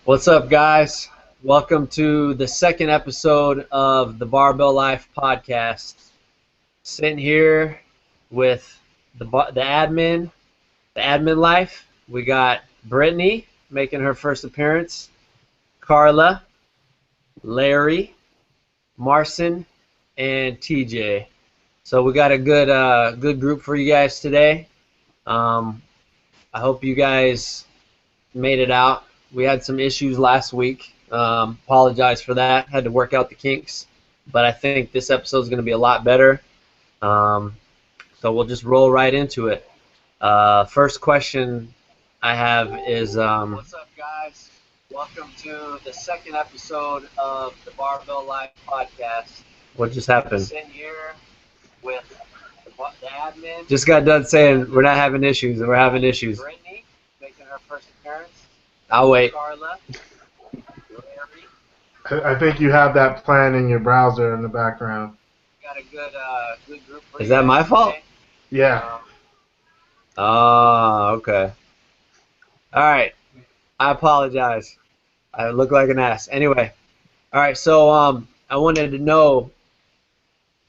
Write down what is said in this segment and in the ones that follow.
What's up, guys? Welcome to the second episode of the Barbell Life podcast. Sitting here with the admin life. We got Brittany making her first appearance, Carla, Larry, Marcin, and TJ. So we got a good group for you guys today. I hope you guys made it out. We had some issues last week. Apologize for that. Had to work out the kinks. But I think this episode is going to be a lot better. So we'll just roll right into it. First question I have is, what's up, guys? Welcome to the second episode of the Barbell Life podcast. What just happened? Sitting here with the admin. Just got done saying we're not having issues, and we're having issues. Brittany making her first appearance. I'll wait. Carla, Larry. I think you have that plan in your browser in the background. Got a good group for Is that my fault? Yeah. Oh, okay. All right. I apologize. I look like an ass. Anyway. All right. So I wanted to know,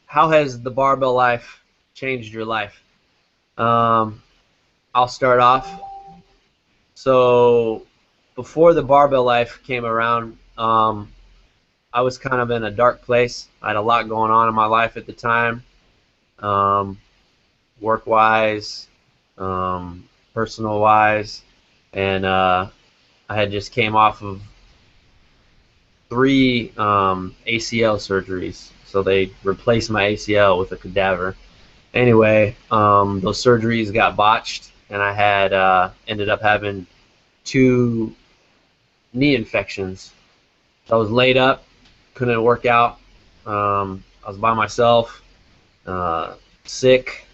how has the Barbell Life changed your life? I'll start off. So before the Barbell Life came around, I was kind of in a dark place. I had a lot going on in my life at the time, work-wise, personal-wise, and I had just came off of 3 ACL surgeries. So they replaced my ACL with a cadaver. Anyway, those surgeries got botched, and I had ended up having 2 knee infections. So I was laid up, couldn't work out. I was by myself, sick.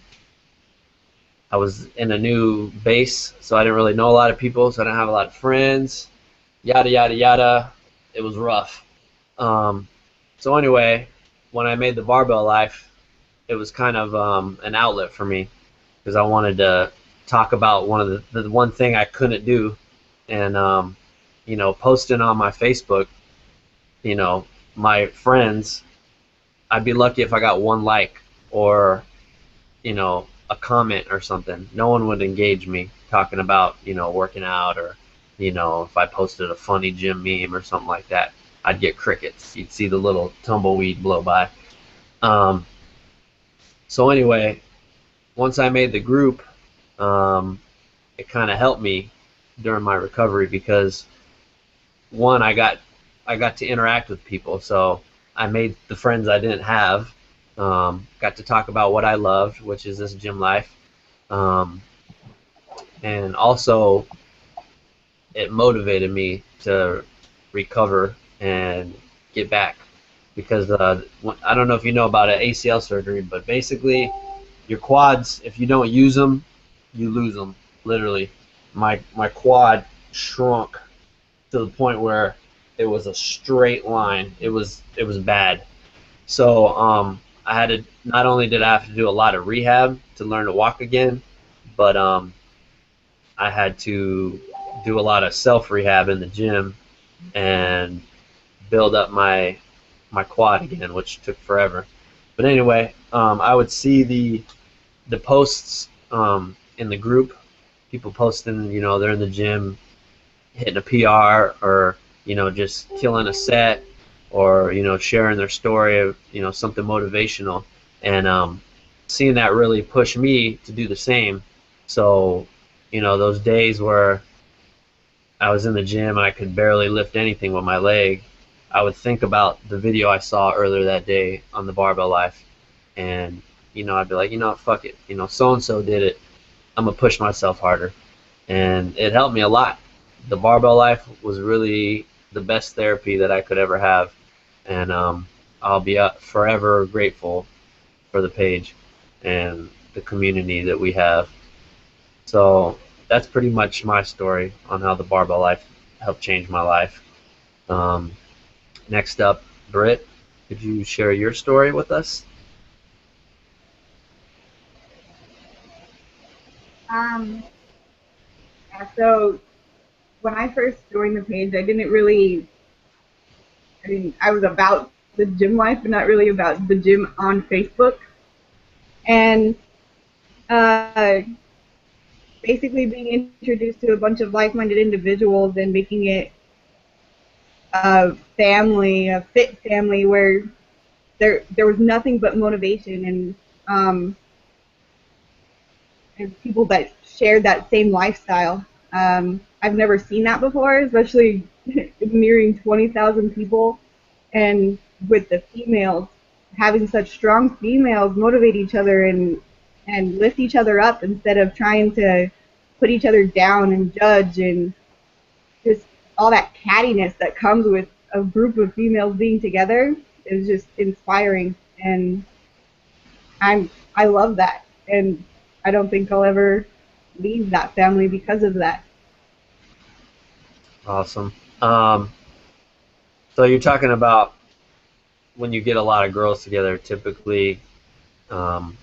I was in a new base, so I didn't really know a lot of people, so I didn't have a lot of friends. Yada, yada, yada. It was rough. So anyway, when I made the Barbell Life, it was kind of an outlet for me, because I wanted to talk about the one thing I couldn't do. And posting on my Facebook, my friends, I'd be lucky if I got 1 like or a comment or something. No one would engage me talking about working out, or if I posted a funny gym meme or something like that, I'd get crickets. You'd see the little tumbleweed blow by. So anyway, once I made the group, it kind of helped me during my recovery, because 1, I got to interact with people, so I made the friends I didn't have. Got to talk about what I loved, which is this gym life, and also it motivated me to recover and get back, because I don't know if you know about an ACL surgery, but basically your quads, if you don't use them, you lose them, literally. My quad shrunk to the point where it was a straight line. It was bad. So I had to, not only did I have to do a lot of rehab to learn to walk again, but I had to do a lot of self rehab in the gym and build up my quad again, which took forever. But anyway, I would see the posts in the group, people posting, they're in the gym hitting a PR, or just killing a set, or sharing their story of something motivational, and seeing that really pushed me to do the same. So those days where I was in the gym and I could barely lift anything with my leg, I would think about the video I saw earlier that day on the Barbell Life, and I'd be like, fuck it, so and so did it, I'm gonna push myself harder. And it helped me a lot. The Barbell Life was really the best therapy that I could ever have, and I'll be forever grateful for the page and the community that we have. So that's pretty much my story on how the Barbell Life helped change my life. Next up, Britt, could you share your story with us? So when I first joined the page, I didn't really. I mean, I was about the gym life, but not really about the gym on Facebook. And uh, basically being introduced to a bunch of like-minded individuals and making it a family, a fit family where there was nothing but motivation um, and people that shared that same lifestyle. I've never seen that before, especially nearing 20,000 people, and with the females having such strong females motivate each other and lift each other up instead of trying to put each other down and judge and just all that cattiness that comes with a group of females being together is just inspiring, and I love that, and I don't think I'll ever leave that family because of that. Awesome. Um, so you're talking about when you get a lot of girls together, typically um,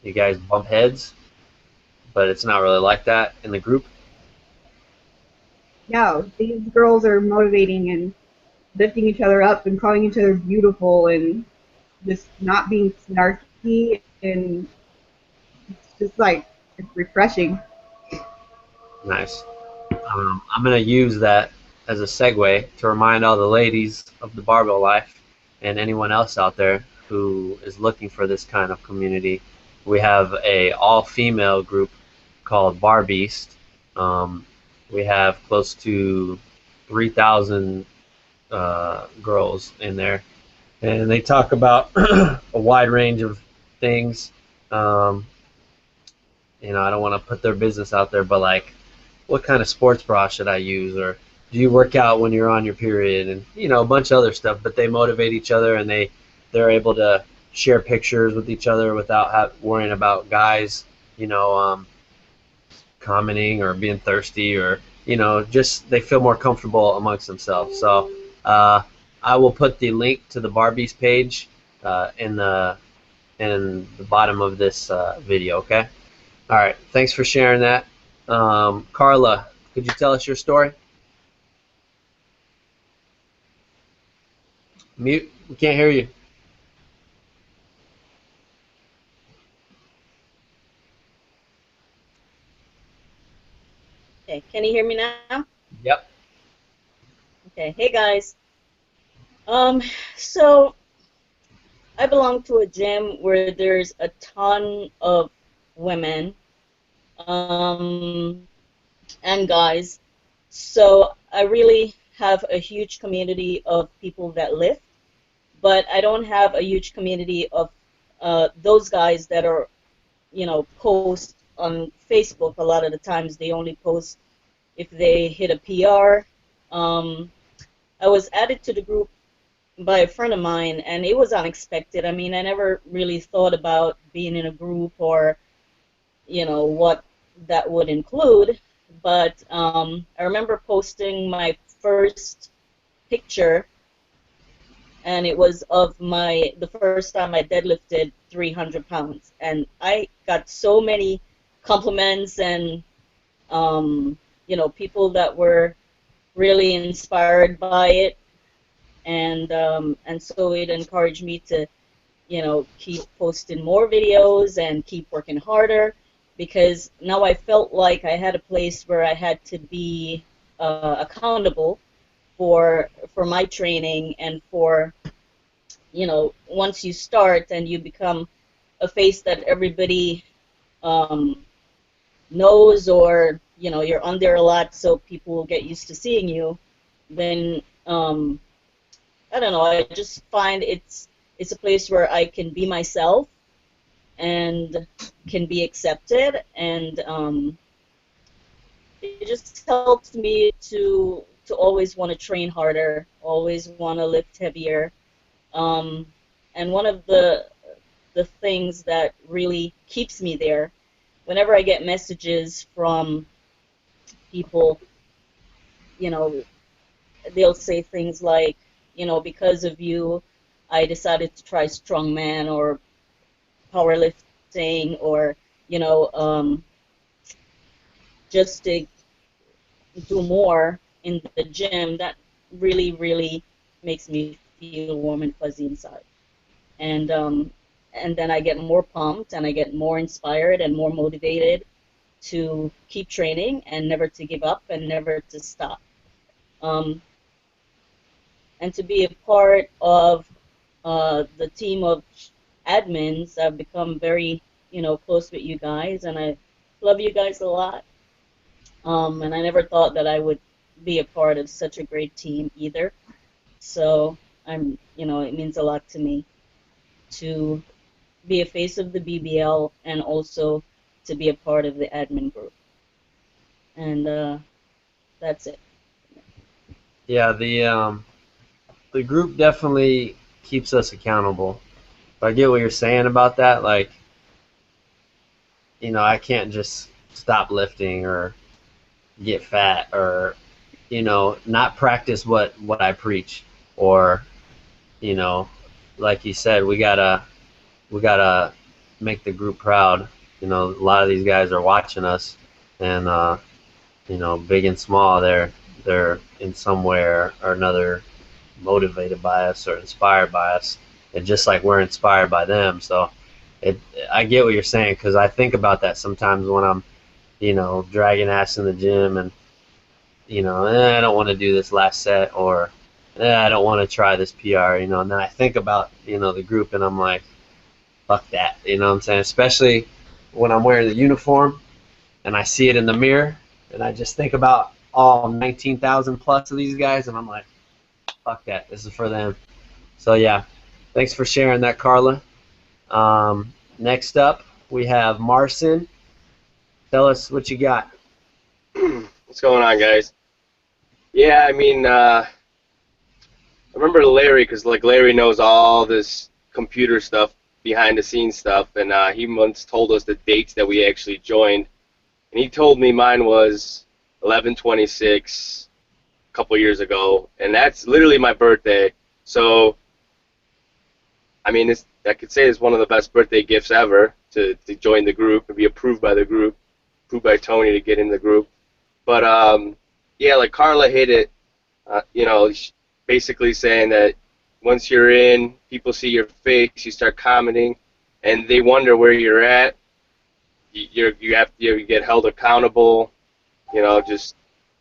you guys bump heads, but it's not really like that in the group. Yeah, these girls are motivating and lifting each other up and calling each other beautiful and just not being snarky, and it's just like it's refreshing. Nice. I'm going to use that as a segue to remind all the ladies of the Barbell Life and anyone else out there who is looking for this kind of community. We have a all-female group called Bar Beast. Um, we have close to 3,000 girls in there, and they talk about a wide range of things. Um, I don't want to put their business out there, but like what kind of sports bra should I use, or do you work out when you're on your period, and a bunch of other stuff. But they motivate each other, and they're able to share pictures with each other without worrying about guys, you know, um, commenting or being thirsty, or just they feel more comfortable amongst themselves. So uh, I will put the link to the Barbies page in the bottom of this video. Okay. All right. Thanks for sharing that. Carla, could you tell us your story? Mute. We can't hear you. Okay, can you hear me now? Yep. Okay, hey guys. Um, so I belong to a gym where there's a ton of women, um, and guys. So I really have a huge community of people that lift, but I don't have a huge community of those guys that are, post on Facebook. A lot of the times they only post if they hit a PR. I was added to the group by a friend of mine, and it was unexpected. I mean, I never really thought about being in a group or, what that would include. But I remember posting my first picture, and it was of the first time I deadlifted 300 pounds, and I got so many compliments and people that were really inspired by it, and so it encouraged me to keep posting more videos and keep working harder, because now I felt like I had a place where I had to be accountable for my training, and for once you start and you become a face that everybody um, knows, or you're on there a lot, so people will get used to seeing you, then I don't know. I just find it's a place where I can be myself and can be accepted, and it just helps me to always want to train harder, always want to lift heavier. Um, and one of the things that really keeps me there, whenever I get messages from people, you know, they'll say things like, because of you, I decided to try strongman or powerlifting, or you know, um, just to do more in the gym, that really, really makes me feel warm and fuzzy inside. And and then I get more pumped and I get more inspired and more motivated to keep training and never to give up and never to stop. Um, and to be a part of the team of admins, I've become very, close with you guys, and I love you guys a lot. And I never thought that I would be a part of such a great team either. So it means a lot to me to be a face of the BBL and also to be a part of the admin group. And that's it. Yeah, the group definitely keeps us accountable. But I get what you're saying about that. Like, I can't just stop lifting or get fat or not practice what I preach or you know like you said we gotta make the group proud. A lot of these guys are watching us, and big and small, they're in some way or another motivated by us or inspired by us, and just like we're inspired by them. So it I get what you're saying, because I think about that sometimes when I'm dragging ass in the gym, and I don't want to do this last set, or I don't want to try this PR, and then I think about, the group, and I'm like, fuck that, what I'm saying? Especially when I'm wearing the uniform and I see it in the mirror, and I just think about all 19,000 plus of these guys, and I'm like, fuck that, this is for them. So yeah, thanks for sharing that, Carla. Next up, we have Marcin. Tell us what you got. What's going on, guys? Yeah, I mean, I remember Larry, because like Larry knows all this computer stuff, behind the scenes stuff, and he once told us the dates that we actually joined, and he told me mine was 11/26 a couple years ago, and that's literally my birthday. So, I mean, I could say it's one of the best birthday gifts ever to join the group and be approved by the group, approved by Tony to get in the group. But yeah, like Carla hit it. Basically saying that once you're in, people see your face, you start commenting, and they wonder where you're at. You get held accountable. Just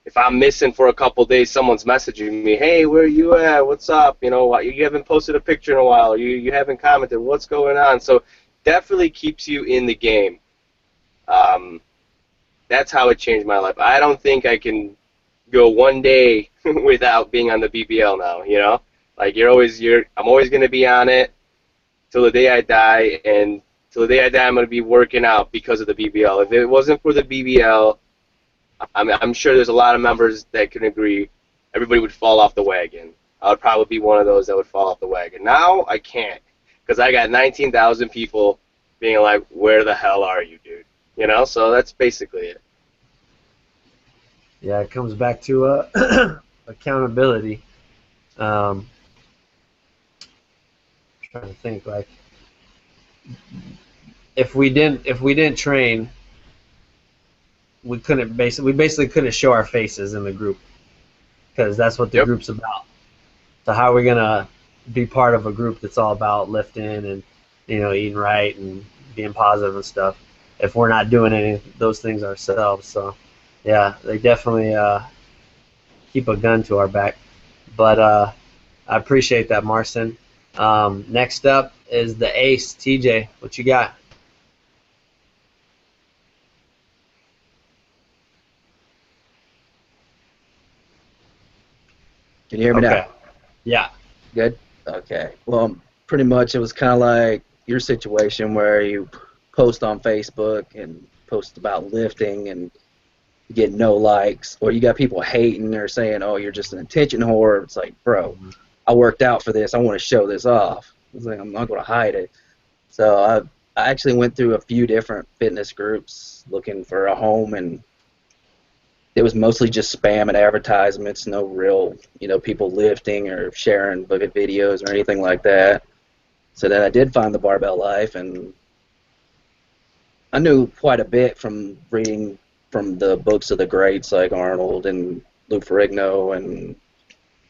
if I'm missing for a couple days, someone's messaging me, hey, where are you at? What's up? You haven't posted a picture in a while. You haven't commented. What's going on? So definitely keeps you in the game. That's how it changed my life. I don't think I can go one day without being on the BBL now. Like I'm always gonna be on it till the day I die, and till the day I die, I'm gonna be working out because of the BBL. If it wasn't for the BBL, I'm sure there's a lot of members that can agree, everybody would fall off the wagon. I would probably be one of those that would fall off the wagon. Now I can't, because I got 19,000 people being like, where the hell are you, dude? So that's basically it. Yeah, it comes back to accountability. Trying to think, like, if we didn't train, we basically couldn't show our faces in the group, because that's what the Yep. group's about. So how are we gonna be part of a group that's all about lifting and eating right and being positive and stuff if we're not doing any of those things ourselves? So yeah, they definitely keep a gun to our back. But I appreciate that, Marcin. Next up is the ace, TJ. What you got? Can you hear me now? Okay. Yeah. Good? Okay. Well, pretty much it was kind of like your situation where you post on Facebook and post about lifting and you get no likes, or you got people hating or saying, oh, you're just an attention whore. It's like, bro, I worked out for this. I want to show this off. It's like, I'm not going to hide it. So I actually went through a few different fitness groups looking for a home, and it was mostly just spam and advertisements, no real, people lifting or sharing videos or anything like that. So then I did find the Barbell Life, and I knew quite a bit from reading from the books of the greats like Arnold and Lou Ferrigno and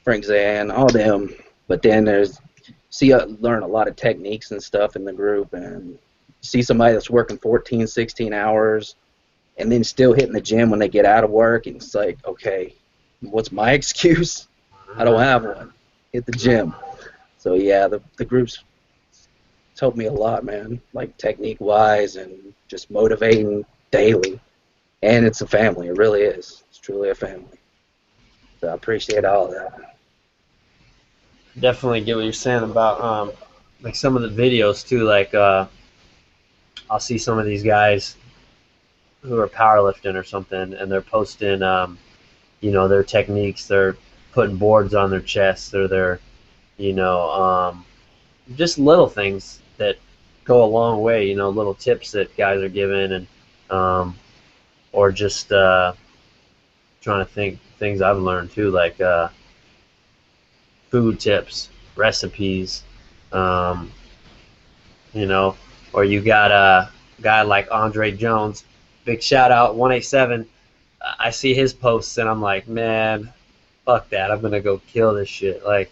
Frank Zan, all them. But then learn a lot of techniques and stuff in the group, and see somebody that's working 14, 16 hours and then still hitting the gym when they get out of work, and it's like, okay, what's my excuse? I don't have one. Hit the gym. So yeah, the group's helped me a lot, man, like technique-wise and just motivating daily. And it's a family. It really is. It's truly a family. So I appreciate all of that. Definitely get what you're saying about like some of the videos too. Like I'll see some of these guys who are powerlifting or something, and they're posting their techniques. They're putting boards on their chests, or they're you know just little things that go a long way. Little tips that guys are giving, and or just trying to think things I've learned too, like food tips, recipes, um, you know, or you got a guy like Andre Jones. Big shout out 187. I see his posts and I'm like, man, fuck that. I'm gonna go kill this shit. Like,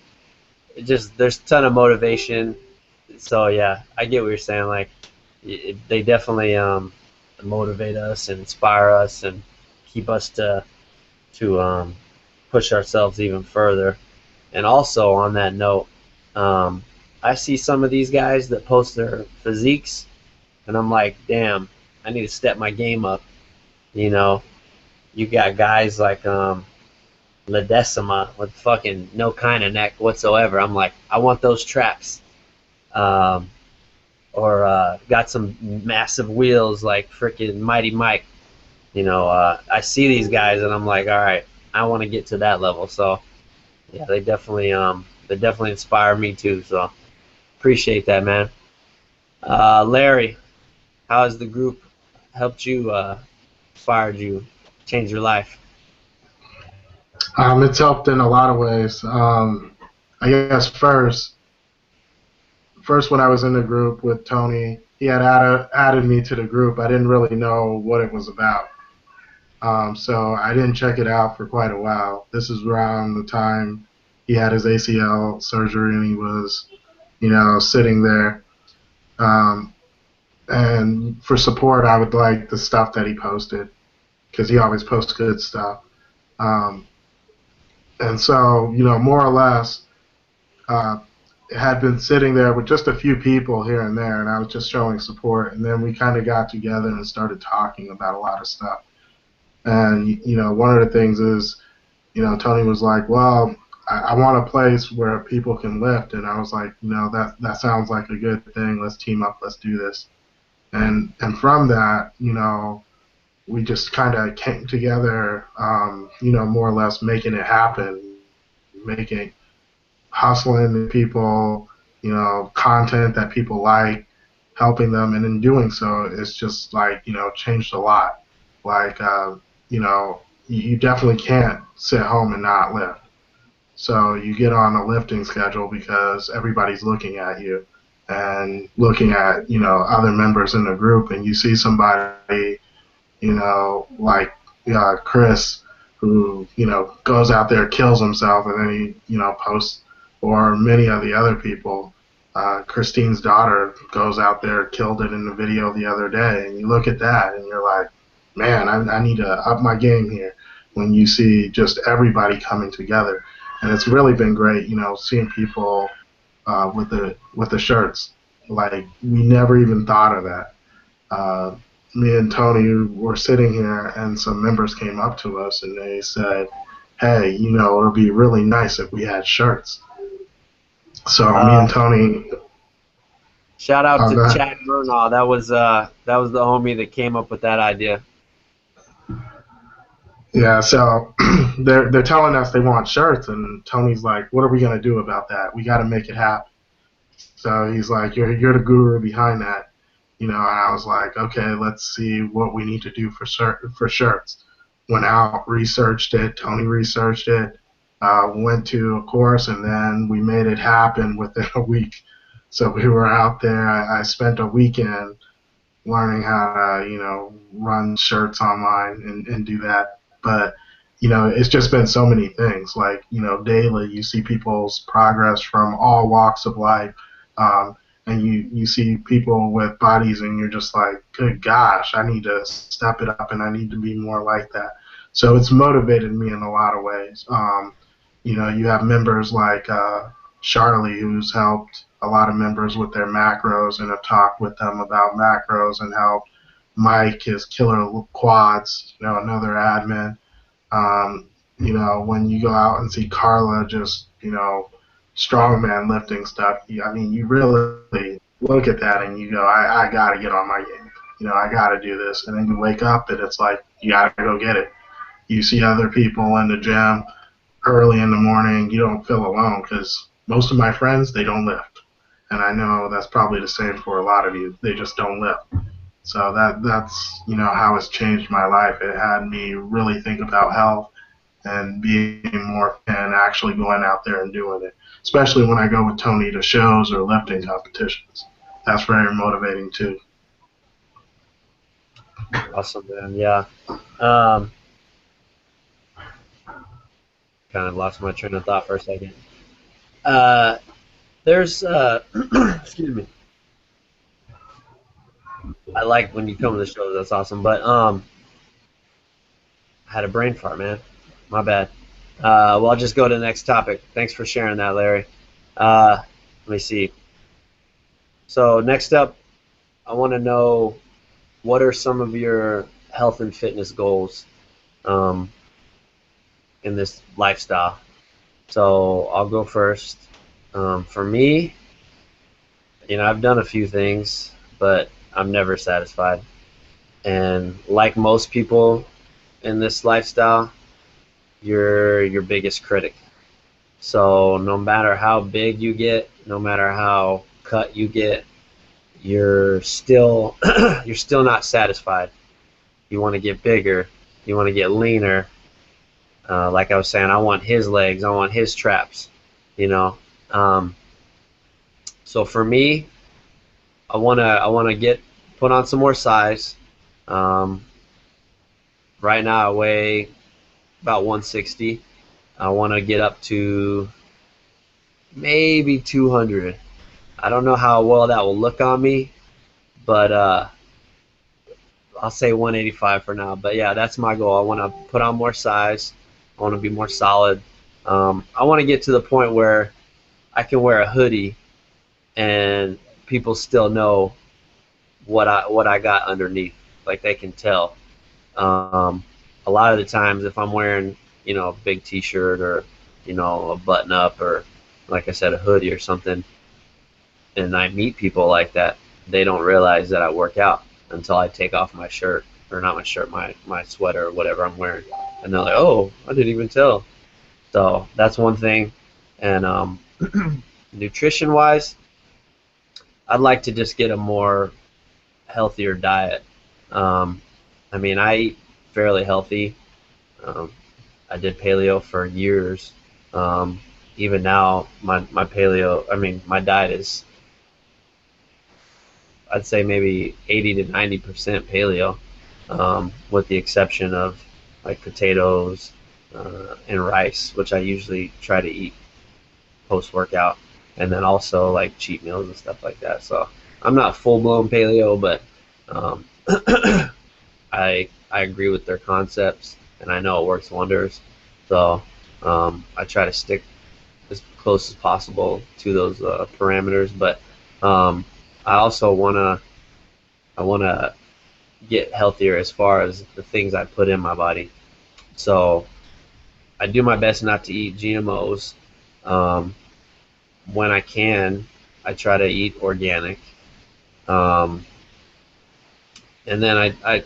there's a ton of motivation. So yeah, I get what you're saying. Like, they definitely motivate us and inspire us and keep us to push ourselves even further. And also on that note, I see some of these guys that post their physiques, and I'm like, damn, I need to step my game up. You know, you got guys like Ledesma with fucking no kind of neck whatsoever. I'm like, I want those traps. Um, or got some massive wheels like freaking Mighty Mike. I see these guys and I'm like, all right, I want to get to that level. So yeah, they definitely inspire me too. So appreciate that, man. Larry, how has the group helped you, inspired you, changed your life? It's helped in a lot of ways. I guess first when I was in the group with Tony, he had added me to the group. I didn't really know what it was about. So I didn't check it out for quite a while. This is around the time he had his ACL surgery and he was, sitting there. Um, and for support, I would like the stuff that he posted because he always posts good stuff. Um, and so, more or less, uh, had been sitting there with just a few people here and there, and I was just showing support. And then we kind of got together and started talking about a lot of stuff. And one of the things is, Tony was like, "Well, I want a place where people can lift," and I was like, that sounds like a good thing. Let's team up. Let's do this. And from that, we just kind of came together, more or less making it happen, making hustling people, content that people like, helping them, and in doing so, it's just like changed a lot. Like you definitely can't sit home and not lift. So you get on a lifting schedule because everybody's looking at you and looking at other members in the group, and you see somebody like Chris, who goes out there, kills himself, and then he posts, or many of the other people. Christine's daughter goes out there, killed it in the video the other day, and you look at that and you're like, man, I need to up my game here. When you see just everybody coming together, and it's really been great, seeing people with the shirts. Like, we never even thought of that. Me and Tony were sitting here, and some members came up to us, and they said, "Hey, it would be really nice if we had shirts." So me Uh, and Tony, Shout out to go ahead. Chad Murnaugh. That was the homie that came up with that idea. Yeah, so they're telling us they want shirts, and Tony's like, "What are we gonna do about that? We got to make it happen." So he's like, "You're the guru behind that." And I was like, "Okay, let's see what we need to do for shirts." Went out, researched it. Tony researched it. Went to a course, and then we made it happen within a week. So we were out there. I spent a weekend, learning how to, run shirts online and do that. But, it's just been so many things. Like, daily you see people's progress from all walks of life. And you see people with bodies and you're just like, good gosh, I need to step it up and I need to be more like that. So it's motivated me in a lot of ways. You have members like Charlie, who's helped a lot of members with their macros and have talked with them about macros and helped Mike, his killer quads, another admin. When you go out and see Carla just, strongman lifting stuff, I mean, you really look at that and you go, I got to get on my game. I got to do this. And then you wake up and it's like, you got to go get it. You see other people in the gym early in the morning, you don't feel alone because most of my friends, they don't lift. And I know that's probably the same for a lot of you. They just don't lift. So that's how it's changed my life. It had me really think about health and being more and actually going out there and doing it. Especially when I go with Tony to shows or lifting competitions. That's very motivating too. Awesome, man. Yeah. Um, Kind of lost my train of thought for a second. Uh, there's excuse me. I like when you come to the show. That's awesome. But I had a brain fart, man. My bad. Well, I'll just go to the next topic. Thanks for sharing that, Larry. Let me see. So next up, I want to know what are some of your health and fitness goals um, in this lifestyle. So I'll go first. For me, I've done a few things, but I'm never satisfied. And like most people in this lifestyle, you're your biggest critic. So no matter how big you get, no matter how cut you get, you're still you're still not satisfied. You want to get bigger, you want to get leaner. Like I was saying, I want his legs, I want his traps, you know. Um, so for me, I wanna get put on some more size. Um, right now I weigh about 160. I want to get up to maybe 200. I don't know how well that will look on me, but I'll say 185 for now. But yeah, that's my goal. I want to put on more size. I want to be more solid. I want to get to the point where I can wear a hoodie and people still know what I got underneath. Like they can tell. A lot of the times, if I'm wearing a big T-shirt or a button up or like I said a hoodie or something, and I meet people like that, they don't realize that I work out until I take off my shirt, or not my shirt, my sweater or whatever I'm wearing, and they're like, "Oh, I didn't even tell." So that's one thing. And nutrition wise, I'd like to just get a more healthier diet. Um, I mean, I eat fairly healthy. Um, I did paleo for years. Um, Even now, my paleo, I mean, my diet is, I'd say maybe 80 to 90% paleo, with the exception of like potatoes and rice, which I usually try to eat post workout, and then also like cheat meals and stuff like that. So I'm not full blown paleo, but um, I agree with their concepts, and I know it works wonders. So I try to stick as close as possible to those parameters. But um, I also wanna get healthier as far as the things I put in my body. So I do my best not to eat GMOs. Um, when I can, I try to eat organic. Um, and then I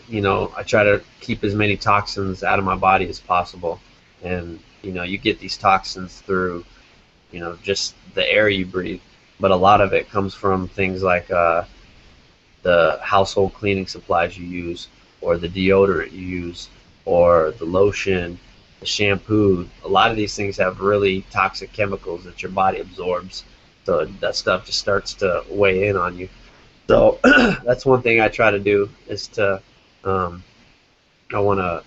try to keep as many toxins out of my body as possible. And you get these toxins through just the air you breathe, but a lot of it comes from things like the household cleaning supplies you use, or the deodorant you use, or the lotion, the shampoo. A lot of these things have really toxic chemicals that your body absorbs, so that stuff just starts to weigh in on you. So that's one thing I try to do is to um, I want to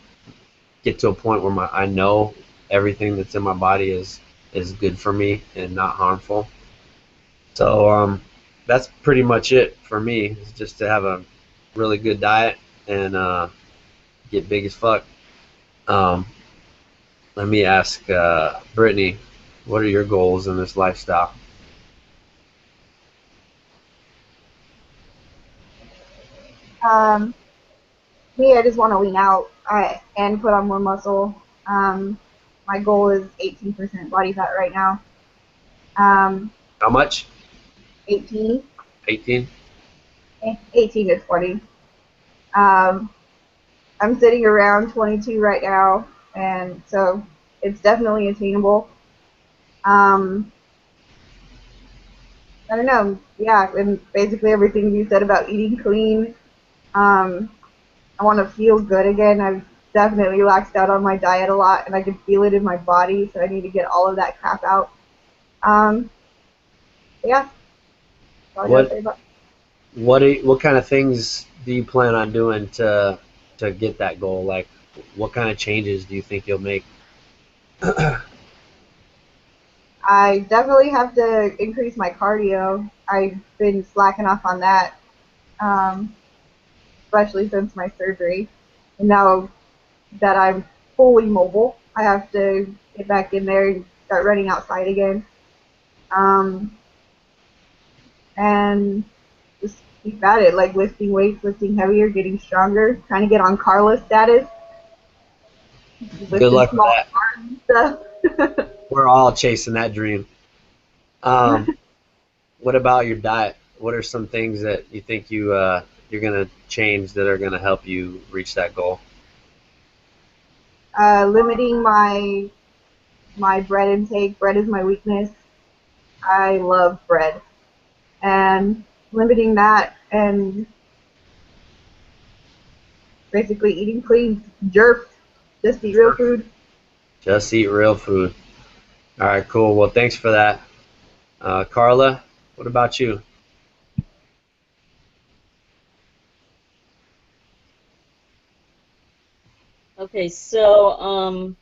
get to a point where I know everything that's in my body is good for me and not harmful. So that's pretty much it for me. Is just to have a really good diet and get big as fuck. Um, Let me ask Brittany, what are your goals in this lifestyle? Um, Me, I just want to lean out and put on more muscle. Um, my goal is 18% body fat right now. Um, How much? 18, 18? 18 to 20. Um, I'm sitting around 22 right now, and so it's definitely attainable. Um, I don't know. Yeah, and basically everything you said about eating clean. Um, I want to feel good again. I've definitely laxed out on my diet a lot, and I can feel it in my body, so I need to get all of that crap out. Um, yeah, that's all I gotta What say about. what kind of things do you plan on doing to get that goal? Like, what kind of changes do you think you'll make? I definitely have to increase my cardio. I've been slacking off on that, um, especially since my surgery. And now that I'm fully mobile, I have to get back in there and start running outside again. Um, and just keep at it, like lifting weights, lifting heavier, getting stronger, trying to get on Carla status, Good lifting luck with small that. cars and stuff. We're all chasing that dream. Um, what about your diet? What are some things that you think you're gonna change that are gonna help you reach that goal? Limiting my bread intake. Bread is my weakness. I love bread, and limiting that and basically eating clean, jerk, just eat real food. Just eat real food. All right, cool. Well, thanks for that. Carla, what about you? Okay, so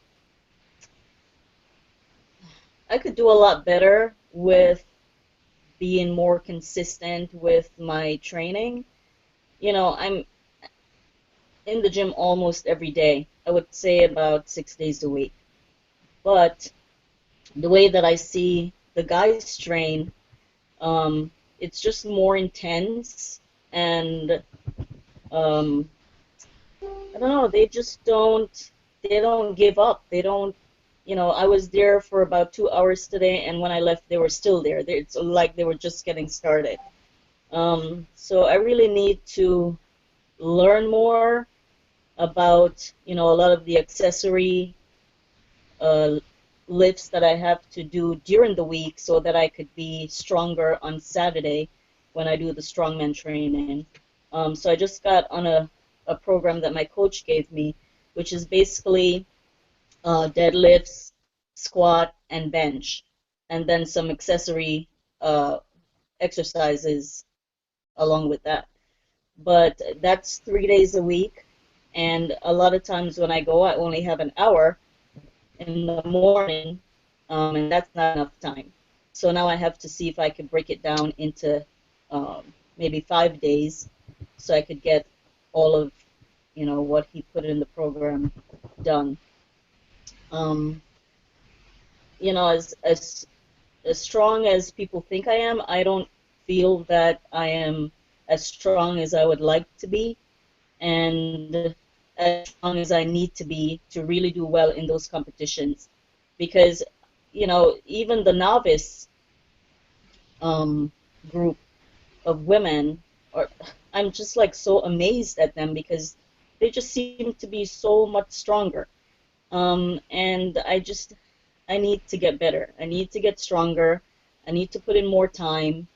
I could do a lot better with being more consistent with my training. I'm in the gym almost every day. I would say about 6 days a week. But the way that I see the guys train, um, it's just more intense, and um, I don't know, they don't give up. They don't, I was there for about 2 hours today, and when I left, they were still there. It's like they were just getting started. So I really need to learn more about, a lot of the accessory uh, lifts that I have to do during the week so that I could be stronger on Saturday when I do the strongman training. So I just got on a program that my coach gave me, which is basically deadlifts, squat, and bench, and then some accessory uh, exercises along with that. But that's 3 days a week, and a lot of times when I go, I only have an hour in the morning, and that's not enough time. So now I have to see if I could break it down into maybe 5 days, so I could get all of what he put in the program done. Um, as strong as people think I am, I don't feel that I am as strong as I would like to be, and as strong as I need to be to really do well in those competitions. Because, even the novice um, group of women, or I'm just like so amazed at them because they just seem to be so much stronger. And I need to get better. I need to get stronger. I need to put in more time.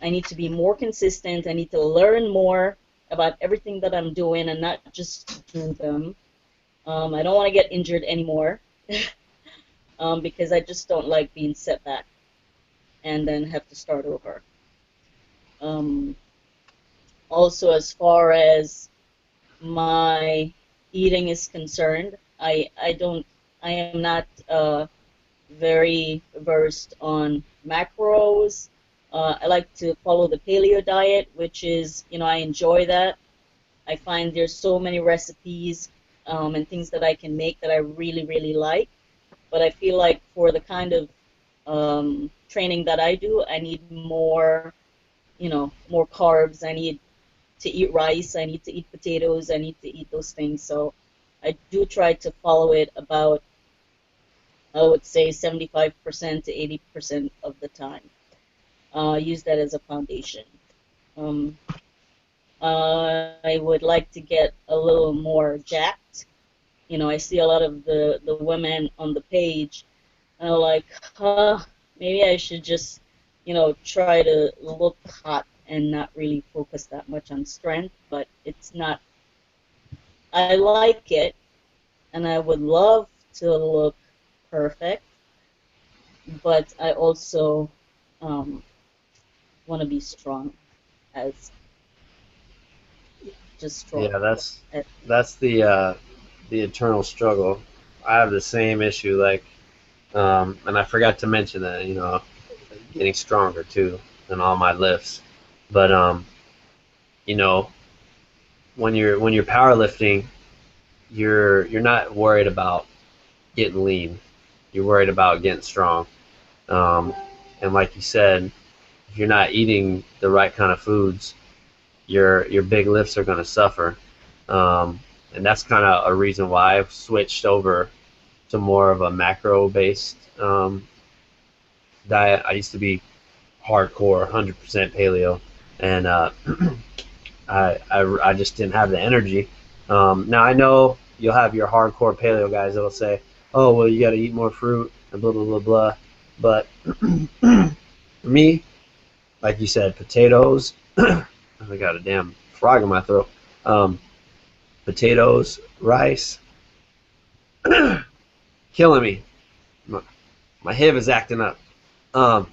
I need to be more consistent. I need to learn more about everything that I'm doing and not just do them. I don't want to get injured anymore, because I just don't like being set back and then have to start over. Um, Also, as far as my eating is concerned, I am not very versed on macros. I like to follow the paleo diet, which is, I enjoy that. I find there's so many recipes and things that I can make that I really, really like. But I feel like for the kind of training that I do, I need more, more carbs. I need to eat rice. I need to eat potatoes. I need to eat those things. So I do try to follow it about, I would say, 75% to 80% of the time. Use that as a foundation. Um, I would like to get a little more jacked. I see a lot of the women on the page, and I'm like, maybe I should just, try to look hot and not really focus that much on strength. But it's not, I like it, and I would love to look perfect, but I also um, want to be strong, as just strong. Yeah, that's the eternal struggle. I have the same issue, like, and I forgot to mention that, getting stronger too in all my lifts. But you know, when you're powerlifting, you're not worried about getting lean. You're worried about getting strong. Um, and like you said, if you're not eating the right kind of foods, your big lifts are going to suffer. And that's kind of a reason why I've switched over to more of a macro based diet. I used to be hardcore 100% paleo, and I just didn't have the energy. Now I know you'll have your hardcore paleo guys that'll say, "Oh, well, you got to eat more fruit and blah blah blah blah," but for me, like you said, potatoes. I got a damn frog in my throat. Um, Potatoes, rice, killing me. My hip is acting up. Um,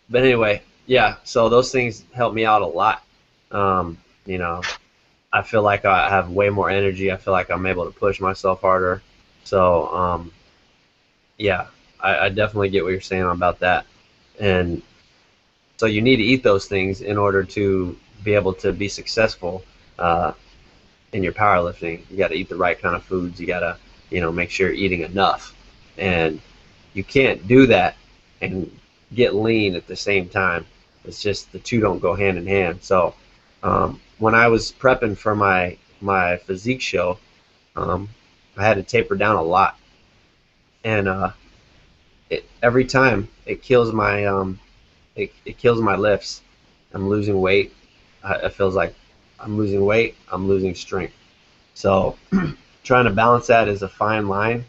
but anyway, yeah. So those things help me out a lot. Um, you know, I feel like I have way more energy. I feel like I'm able to push myself harder. So yeah, I definitely get what you're saying about that. And so you need to eat those things in order to be able to be successful in your powerlifting. You got to eat the right kind of foods. You got to, make sure you're eating enough. And you can't do that and get lean at the same time. It's just the two don't go hand in hand. So when I was prepping for my physique show, um, I had to taper down a lot, and every time it kills my lifts. I'm losing weight. It feels like I'm losing weight. I'm losing strength. So trying to balance that is a fine line.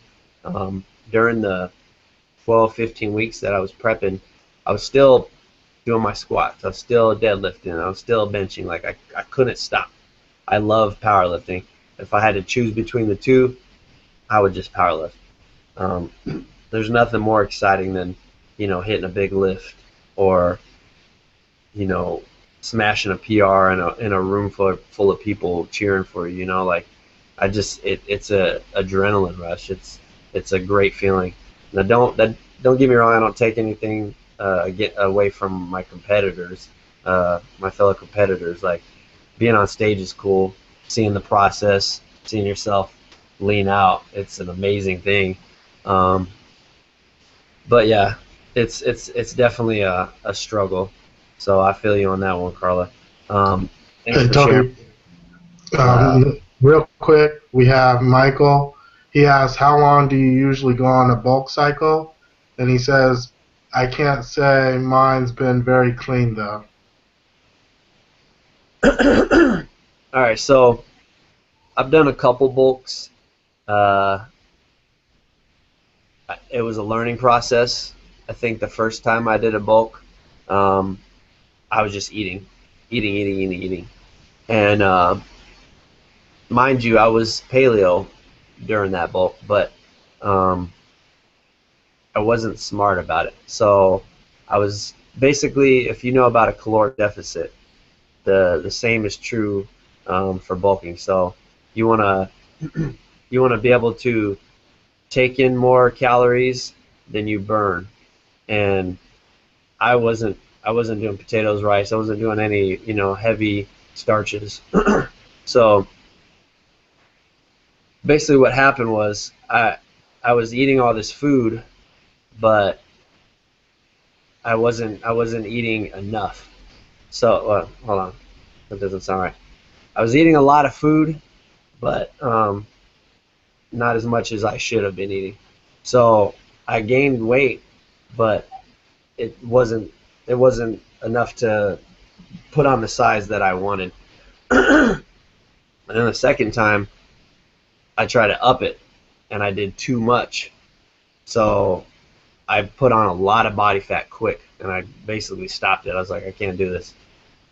During the 12, 15 weeks that I was prepping, I was still doing my squats. I was still deadlifting. I was still benching. Like I couldn't stop. I love powerlifting. If I had to choose between the two, I would just powerlift. Um, there's nothing more exciting than, hitting a big lift or, you know, smashing a PR in a room full of people cheering for you. Like it's a adrenaline rush. It's a great feeling. Now don't get me wrong. I don't take anything get away from my competitors, my fellow competitors. Like being on stage is cool. Seeing the process, seeing yourself lean out, it's an amazing thing. Um, but yeah, it's definitely a struggle. So I feel you on that one, Carla. Thanks Hey, for sharing. Tony, Uh, real quick, we have Michael. He asks, how long do you usually go on a bulk cycle? And he says, I can't say mine's been very clean, though. all right, so I've done a couple bulks. Uh, it was a learning process. I think the first time I did a bulk, um, I was just eating, and mind you, I was paleo during that bulk, but um, I wasn't smart about it. So I was basically, if you know about a caloric deficit, the same is true for bulking. So you wanna you wanna be able to take in more calories than you burn. And I wasn't I wasn't doing potatoes, rice. I wasn't doing any heavy starches. So basically, what happened was I was eating all this food, but I wasn't eating enough. So hold on, that doesn't sound right. I was eating a lot of food, but not as much as I should have been eating. So I gained weight, but it wasn't it wasn't enough to put on the size that I wanted. And then the second time, I tried to up it, and I did too much. So I put on a lot of body fat quick, and I basically stopped it. I was like, I can't do this.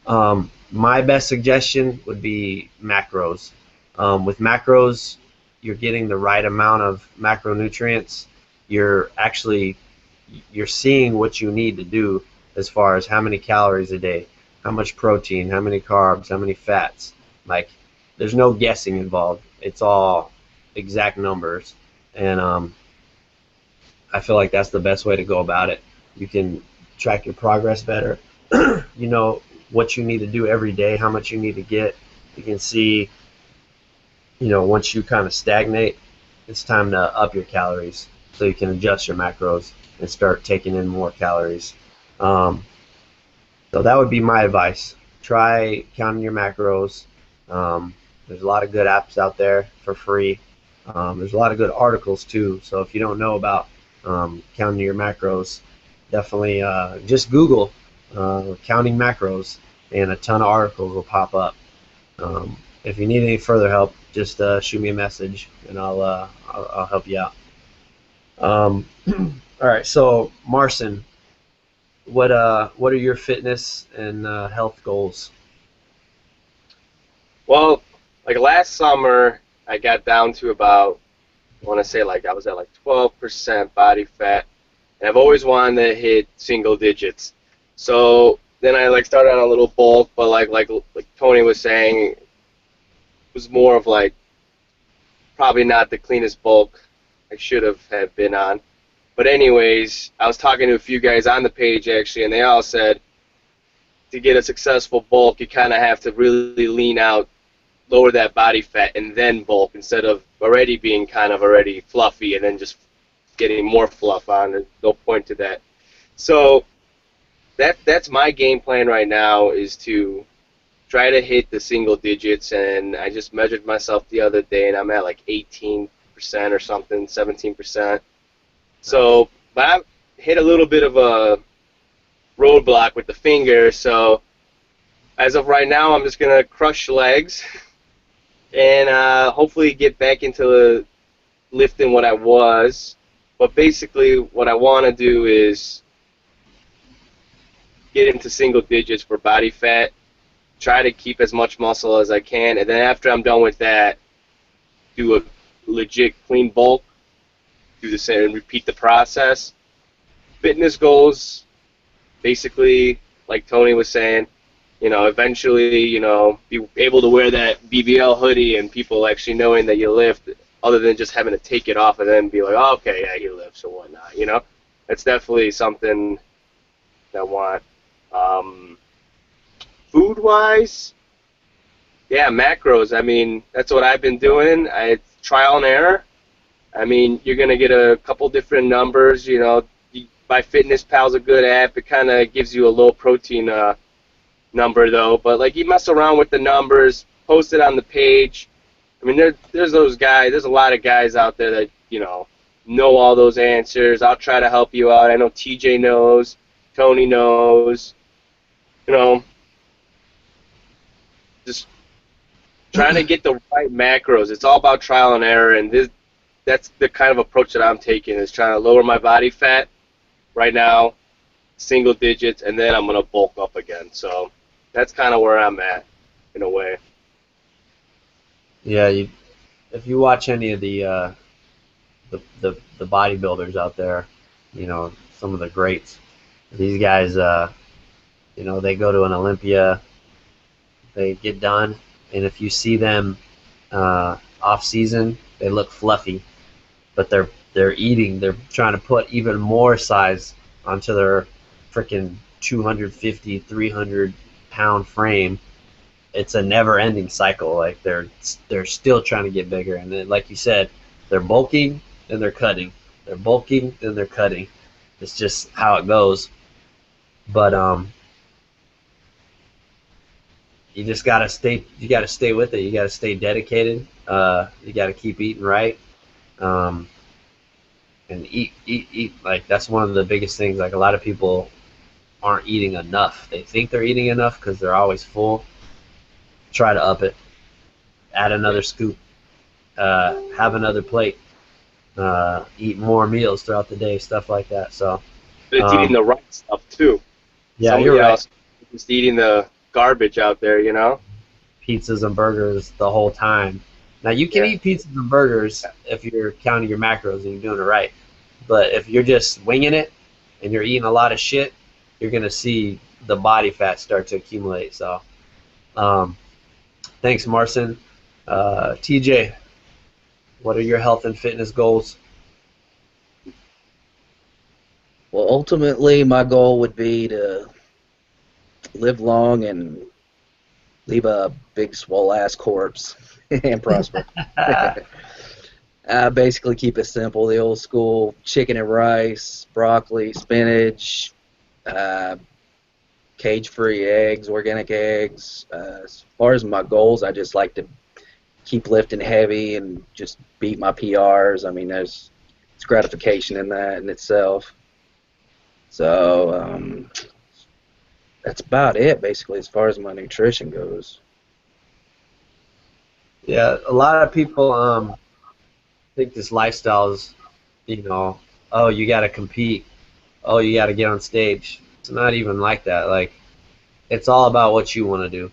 My best suggestion would be macros. With macros, you're getting the right amount of macronutrients. You're actually you're seeing what you need to do as far as how many calories a day, how much protein, how many carbs, how many fats. Like, there's no guessing involved. It's all exact numbers, and I feel like that's the best way to go about it. You can track your progress better. You know what you need to do every day, how much you need to get. You can see, once you kind of stagnate, it's time to up your calories so you can adjust your macros and start taking in more calories. Um, so that would be my advice. Try counting your macros. There's a lot of good apps out there for free. There's a lot of good articles too. So if you don't know about counting your macros, definitely just Google counting macros, and a ton of articles will pop up. If you need any further help, just shoot me a message, and I'll help you out. All right, so Marcin, what are your fitness and health goals? Well, like last summer, I got down to about, I want to say like I was at like 12% body fat, and I've always wanted to hit single digits. So then I like started on a little bulk, but like Tony was saying, it was more of like probably not the cleanest bulk I should have been on. But anyways, I was talking to a few guys on the page actually, and they all said to get a successful bulk, you kind of have to really lean out, lower that body fat, and then bulk instead of already being kind of already fluffy and then just getting more fluff on. There's no point to that. So that's my game plan right now, is to try to hit the single digits, and I just measured myself the other day, and I'm at like 18% or something, 17%. So, but I hit a little bit of a roadblock with the finger, so as of right now, I'm just going to crush legs and hopefully get back into lifting what I was. But basically, what I want to do is get into single digits for body fat, try to keep as much muscle as I can, and then after I'm done with that, do a legit clean bulk, do the same, and repeat the process. Fitness goals, basically, like Tony was saying, eventually, be able to wear that BBL hoodie and people actually knowing that you lift, other than just having to take it off and then be like, oh, okay, yeah, he lifts or whatnot. That's definitely something that I want. Food-wise, yeah, macros. I mean, that's what I've been doing. Trial and error. I mean, you're going to get a couple different numbers. MyFitnessPal's a good app. It kind of gives you a low protein number, though. But, like, you mess around with the numbers, post it on the page. I mean, there's those guys. There's a lot of guys out there that, know all those answers. I'll try to help you out. I know TJ knows. Tony knows. Just trying to get the right macros. It's all about trial and error, and that's the kind of approach that I'm taking, is trying to lower my body fat right now, single digits, and then I'm going to bulk up again. So that's kind of where I'm at, in a way. Yeah, if you watch any of the bodybuilders out there, some of the greats, these guys, they go to an Olympia, They get done, and if you see them off season, they look fluffy, but they're eating. They're trying to put even more size onto their freaking 250, 300 pound frame. It's a never-ending cycle. Like they're still trying to get bigger, and then, like you said, they're bulking, then they're cutting. They're bulking, then they're cutting. It's just how it goes. But you just gotta stay. You gotta stay with it. You gotta stay dedicated. You gotta keep eating right. Um, and eat. Like that's one of the biggest things. Like a lot of people aren't eating enough. They think they're eating enough because they're always full. Try to up it. Add Yeah. another scoop. Have another plate. Eat more meals throughout the day. Stuff like that. So But it's eating um, the right stuff too. yeah, you're Somebody right. else is just eating the garbage out there, you know? Pizzas and burgers the whole time. Now you can Yeah. eat pizzas and burgers if you're counting your macros and you're doing it right. But if you're just winging it and you're eating a lot of shit, you're gonna see the body fat start to accumulate. So um, thanks, Marcin. TJ, what are your health and fitness goals? Well, ultimately, my goal would be to live long and leave a big swole ass corpse and prosper. I basically keep it simple, the old school chicken and rice, broccoli, spinach, uh, cage-free eggs, organic eggs. As far as my goals, I just like to keep lifting heavy and just beat my PRs. I mean, there's it's gratification in that in itself. So that's about it, basically, as far as my nutrition goes. Yeah, a lot of people think this lifestyle is, you know, oh, you got to compete. Oh, you got to get on stage. It's not even like that. Like, it's all about what you want to do.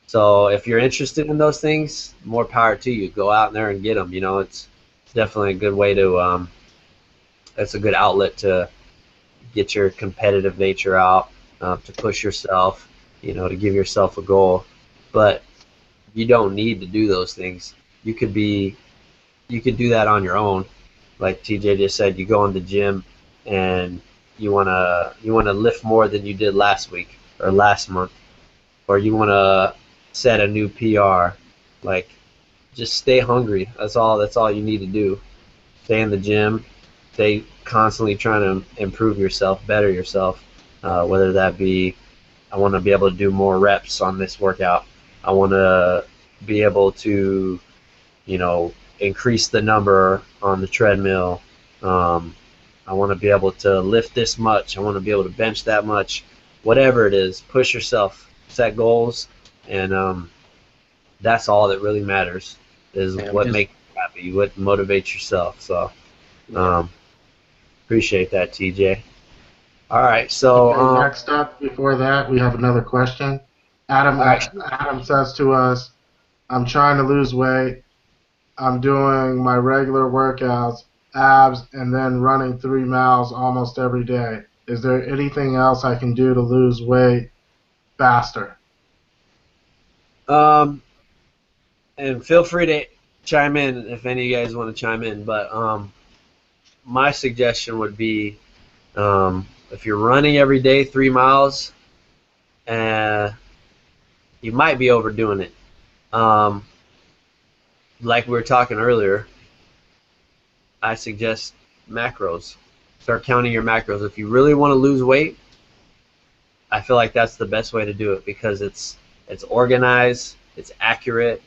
So if you're interested in those things, more power to you. Go out there and get them. You know, it's definitely a good way to. It's a good outlet to get your competitive nature out, to push yourself. You know, to give yourself a goal. But you don't need to do those things. You could be. You could do that on your own. Like TJ just said, you go in the gym and you wanna lift more than you did last week or last month, or you wanna set a new PR. Like just stay hungry. That's all you need to do. Stay in the gym. Stay constantly trying to improve yourself, better yourself. Whether that be I want to be able to do more reps on this workout. I want to be able to increase the number on the treadmill. Um, I want to be able to lift this much. I want to be able to bench that much. Whatever it is, push yourself, set goals, and that's all that really matters is And what just makes you happy, what motivates yourself. So yeah, um, appreciate that, TJ. All right, so Okay, next up, before that, we have another question. Adam, all right, Adam says to us, I'm trying to lose weight. I'm doing my regular workouts, abs, and then running 3 miles almost every day. Is there anything else I can do to lose weight faster? um, and feel free to chime in if any of you guys want to chime in. But my suggestion would be if you're running every day 3 miles, uh, you might be overdoing it. Um, like we were talking earlier, I suggest macros. Start counting your macros. If you really want to lose weight, I feel like that's the best way to do it because it's organized, it's accurate,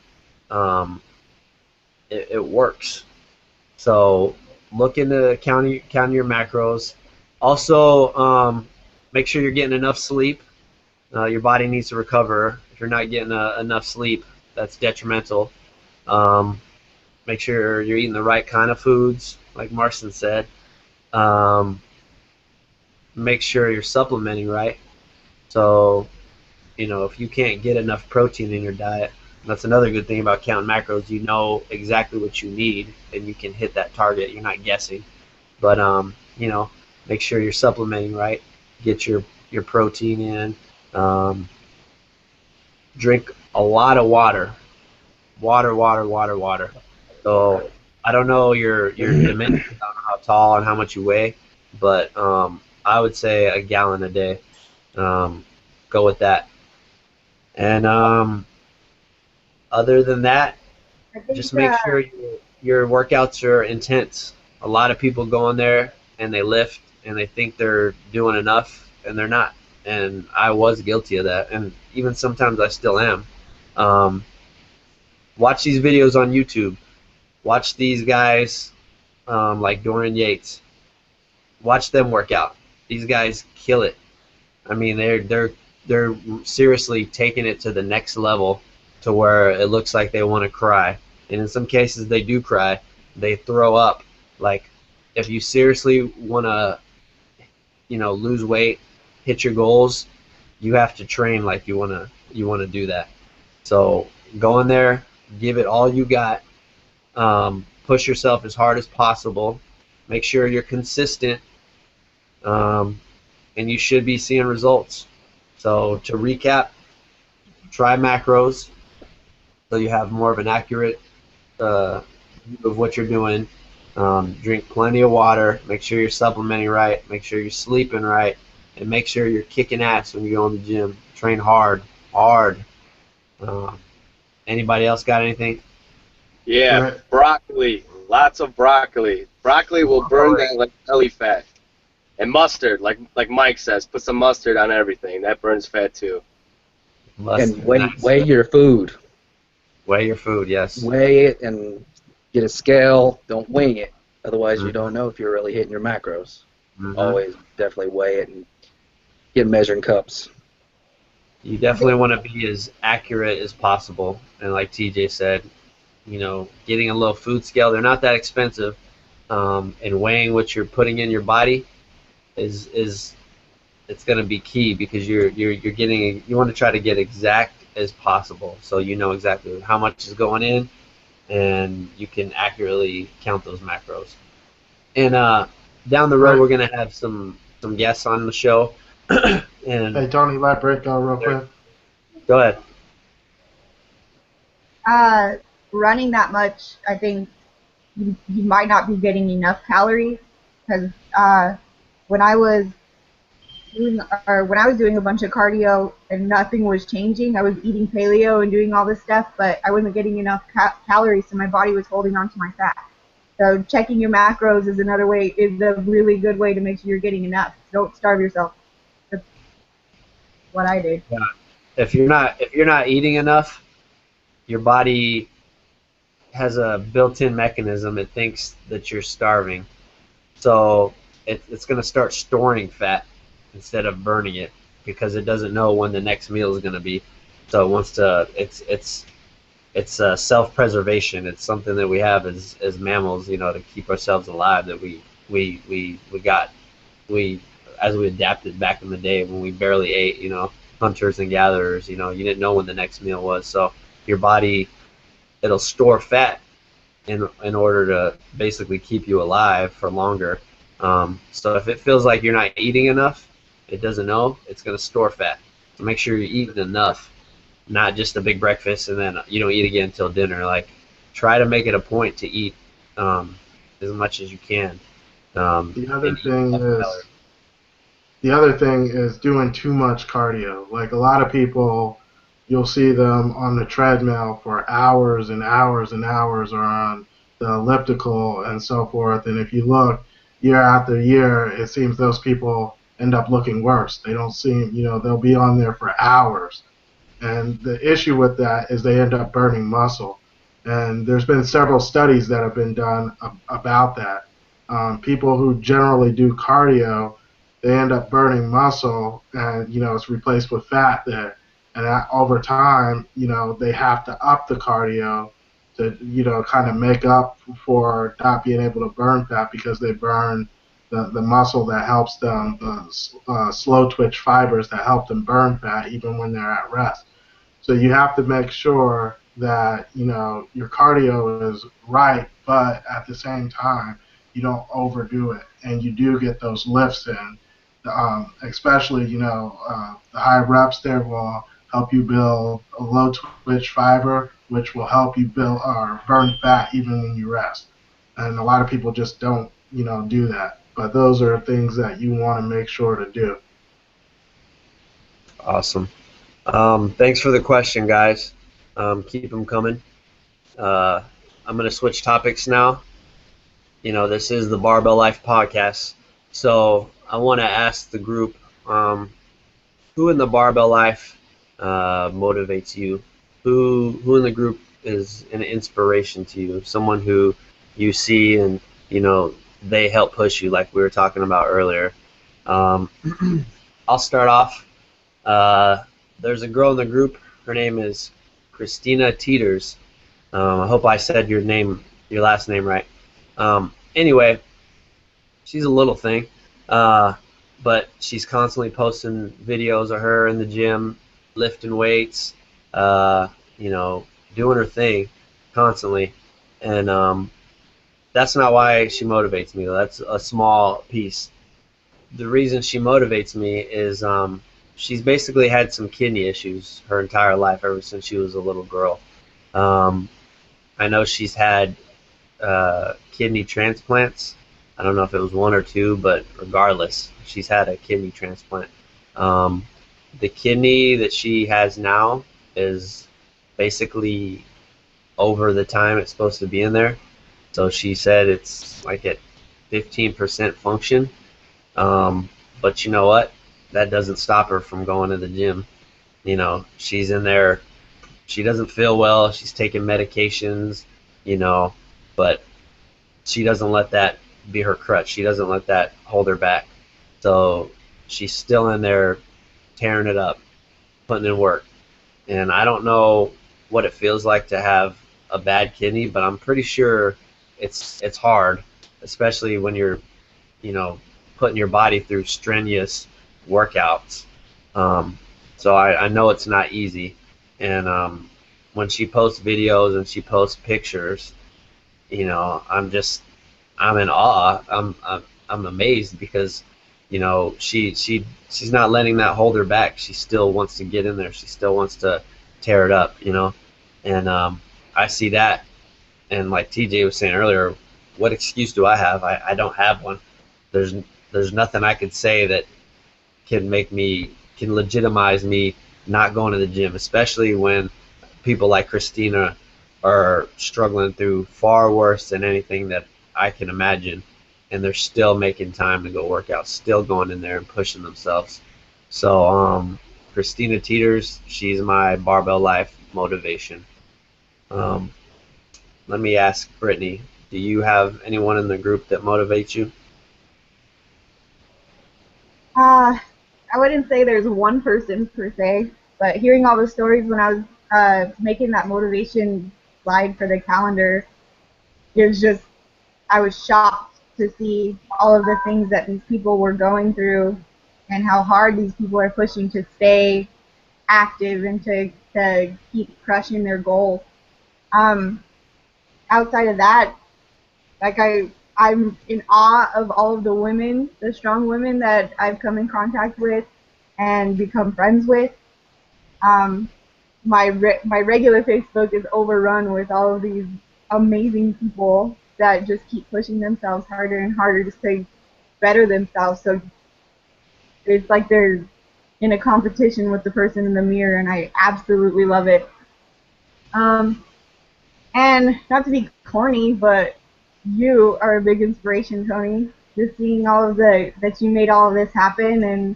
um, it works. So look into counting your macros. Also, make sure you're getting enough sleep. Your body needs to recover. If you're not getting enough sleep, that's detrimental. Um, make sure you're eating the right kind of foods, like Marcin said. Um, make sure you're supplementing right. So, if you can't get enough protein in your diet, that's another good thing about counting macros. You know exactly what you need, and you can hit that target. You're not guessing. But make sure you're supplementing right. Get your protein in. Um, drink a lot of water, water, water, water, water. So I don't know your dimensions. I don't know how tall and how much you weigh, but I would say a gallon a day. Um, go with that. And other than that, I think just make sure your workouts are intense. A lot of people go in there and they lift and they think they're doing enough and they're not. And I was guilty of that, and even sometimes I still am. Um, watch these videos on YouTube. Watch these guys like Dorian Yates. Watch them work out. These guys kill it. I mean, they're seriously taking it to the next level to where it looks like they want to cry. And in some cases, they do cry. They throw up. Like, if you seriously want to, lose weight, hit your goals, you have to train like you want to do that. So go in there, give it all you got. Push yourself as hard as possible. Make sure you're consistent, um, and you should be seeing results. So to recap, try macros so you have more of an accurate view of what you're doing. Drink plenty of water. Make sure you're supplementing right. Make sure you're sleeping right, and make sure you're kicking ass when you go in the gym. Train hard, hard. Um, anybody else got anything? Yeah, Right. broccoli. Lots of broccoli. Broccoli will burn that like belly fat. And mustard, like Mike says, put some mustard on everything. That burns fat too. And Mustard, nice. weigh your food. Weigh your food, yes. Weigh it and get a scale. Don't wing it. Otherwise, you Mm-hmm. don't know if you're really hitting your macros. Mm-hmm. Always definitely weigh it and get measuring cups. You definitely want to be as accurate as possible. And like TJ said, getting a little food scale, they're not that expensive. And weighing what you're putting in your body is it's going to be key because you're getting you want to try to get exact as possible so you know exactly how much is going in and you can accurately count those macros. And down the road, Right. we're gonna have some guests on the show. And Hey, Tony, let Britt go real quick. go ahead. uh, running that much, I think you might not be getting enough calories because when I was when I was doing a bunch of cardio and nothing was changing, I was eating paleo and doing all this stuff, but I wasn't getting enough calories, so my body was holding on to my fat. So checking your macros is a really good way to make sure you're getting enough. Don't starve yourself. That's what I did. Yeah. If you're not eating enough, your body has a built-in mechanism. It thinks that you're starving, so it's gonna start storing fat instead of burning it because it doesn't know when the next meal is gonna be. So it wants to. It's self-preservation. It's something that we have as mammals, to keep ourselves alive. That we got we as we adapted back in the day when we barely ate. Hunters and gatherers. You didn't know when the next meal was. So your body it'll store fat in order to basically keep you alive for longer. So if it feels like you're not eating enough, it doesn't know. It's going to store fat. So make sure you're eating enough, not just a big breakfast and then you don't eat again until dinner. Like try to make it a point to eat um, as much as you can The and other eat thing enough calories. is the other thing is doing too much cardio. Like a lot of people, you'll see them on the treadmill for hours and hours and hours, or on the elliptical and so forth. And if you look year after year, it seems those people end up looking worse. They don't seem, they'll be on there for hours. And the issue with that is they end up burning muscle. And there's been several studies that have been done about that. People who generally do cardio, they end up burning muscle, and it's replaced with fat there. And over time, they have to up the cardio to kind of make up for not being able to burn fat because they burn the muscle that helps them, the slow twitch fibers that help them burn fat even when they're at rest. So you have to make sure that your cardio is right, but at the same time you don't overdo it, and you do get those lifts in. Especially the high reps there will help you build a low twitch fiber, which will help you build or burn fat even when you rest. And a lot of people just don't, do that. But those are things that you want to make sure to do. Awesome. Thanks for the question, guys. Keep them coming. Uh, I'm going to switch topics now. This is the Barbell Life podcast. So I want to ask the group, who in the Barbell Life motivates you? Who in the group is an inspiration to you? Someone who you see and they help push you, like we were talking about earlier. Um, I'll start off. There's a girl in the group. Her name is Christina Teeters. I hope I said your last name right. Anyway, she's a little thing, but she's constantly posting videos of her in the gym, lifting weights, doing her thing constantly. And that's not why she motivates me. That's a small piece. The reason she motivates me is she's basically had some kidney issues her entire life, ever since she was a little girl. Um, I know she's had kidney transplants. I don't know if it was one or two, but regardless, she's had a kidney transplant. Um, the kidney that she has now is basically over the time it's supposed to be in there. So she said it's like at 15% function. But you know what? That doesn't stop her from going to the gym. She's in there. She doesn't feel well. She's taking medications, but she doesn't let that be her crutch. She doesn't let that hold her back. So she's still in there tearing it up, putting in work. And I don't know what it feels like to have a bad kidney, but I'm pretty sure it's hard, especially when you're, you know, putting your body through strenuous workouts. So I know it's not easy. And when she posts videos and she posts pictures, I'm in awe. I'm amazed because, she's not letting that hold her back. She still wants to get in there. She still wants to tear it up. And I see that. And like TJ was saying earlier, what excuse do I have? I don't have one. There's there's nothing I could say that can legitimize me not going to the gym, especially when people like Christina are struggling through far worse than anything that I can imagine, and they're still making time to go work out, still going in there and pushing themselves. So Christina Teeters, she's my Barbell Life motivation. Um, Let me ask Brittany, do you have anyone in the group that motivates you? I wouldn't say there's one person per se, but hearing all the stories when I was making that motivation slide for the calendar, it was just, I was shocked to see all of the things that these people were going through and how hard these people are pushing to stay active and to keep crushing their goals. Um, Outside of that, like I'm in awe of all of the women, the strong women that I've come in contact with and become friends with. Um, my regular Facebook is overrun with all of these amazing people that just keep pushing themselves harder and harder to stay better themselves. So it's like they're in a competition with the person in the mirror, and I absolutely love it. Um, and not to be corny, but you are a big inspiration, Tony. Just seeing all of that you made all of this happen, and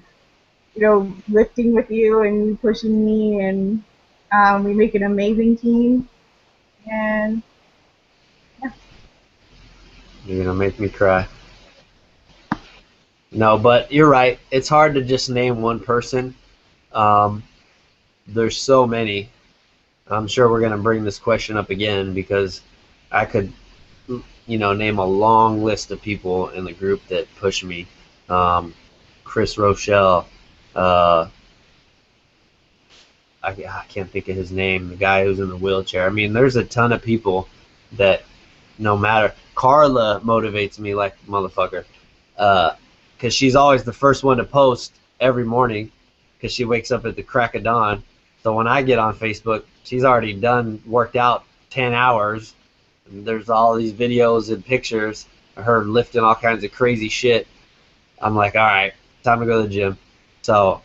lifting with you and you pushing me, and we make an amazing team. And yeah. You're gonna make me cry. No, but you're right. It's hard to just name one person. Um, there's so many. I'm sure we're gonna bring this question up again because I could, name a long list of people in the group that push me. Um, Chris Rochelle, uh, I can't think of his name, the guy who's in the wheelchair. I mean, there's a ton of people that no matter. Carla motivates me like a motherfucker because she's always the first one to post every morning because she wakes up at the crack of dawn So when I get on Facebook, she's already done worked out 10 hours. And there's all these videos and pictures of her lifting all kinds of crazy shit. I'm like, all right, time to go to the gym. So,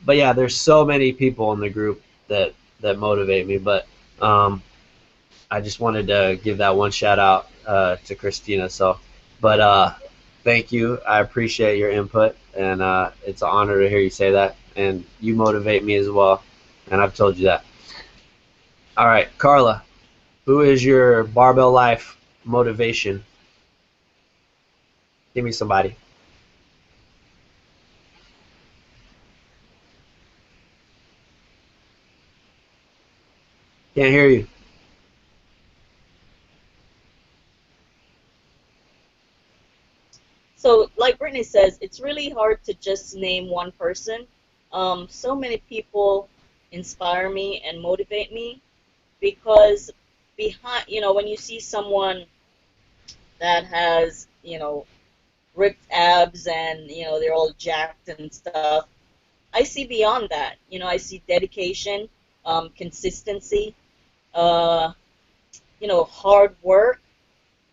but yeah, there's so many people in the group that motivate me. But I just wanted to give that one shout out to Christina. So, but thank you. I appreciate your input, and it's an honor to hear you say that. And you motivate me as well, and I've told you that. All right, Carla, who is your Barbell Life motivation? Give me somebody. Can't hear you. So, like Brittany says, it's really hard to just name one person. So many people inspire me and motivate me because behind, when you see someone that has, ripped abs and, they're all jacked and stuff, I see beyond that. I see dedication, consistency, uh, hard work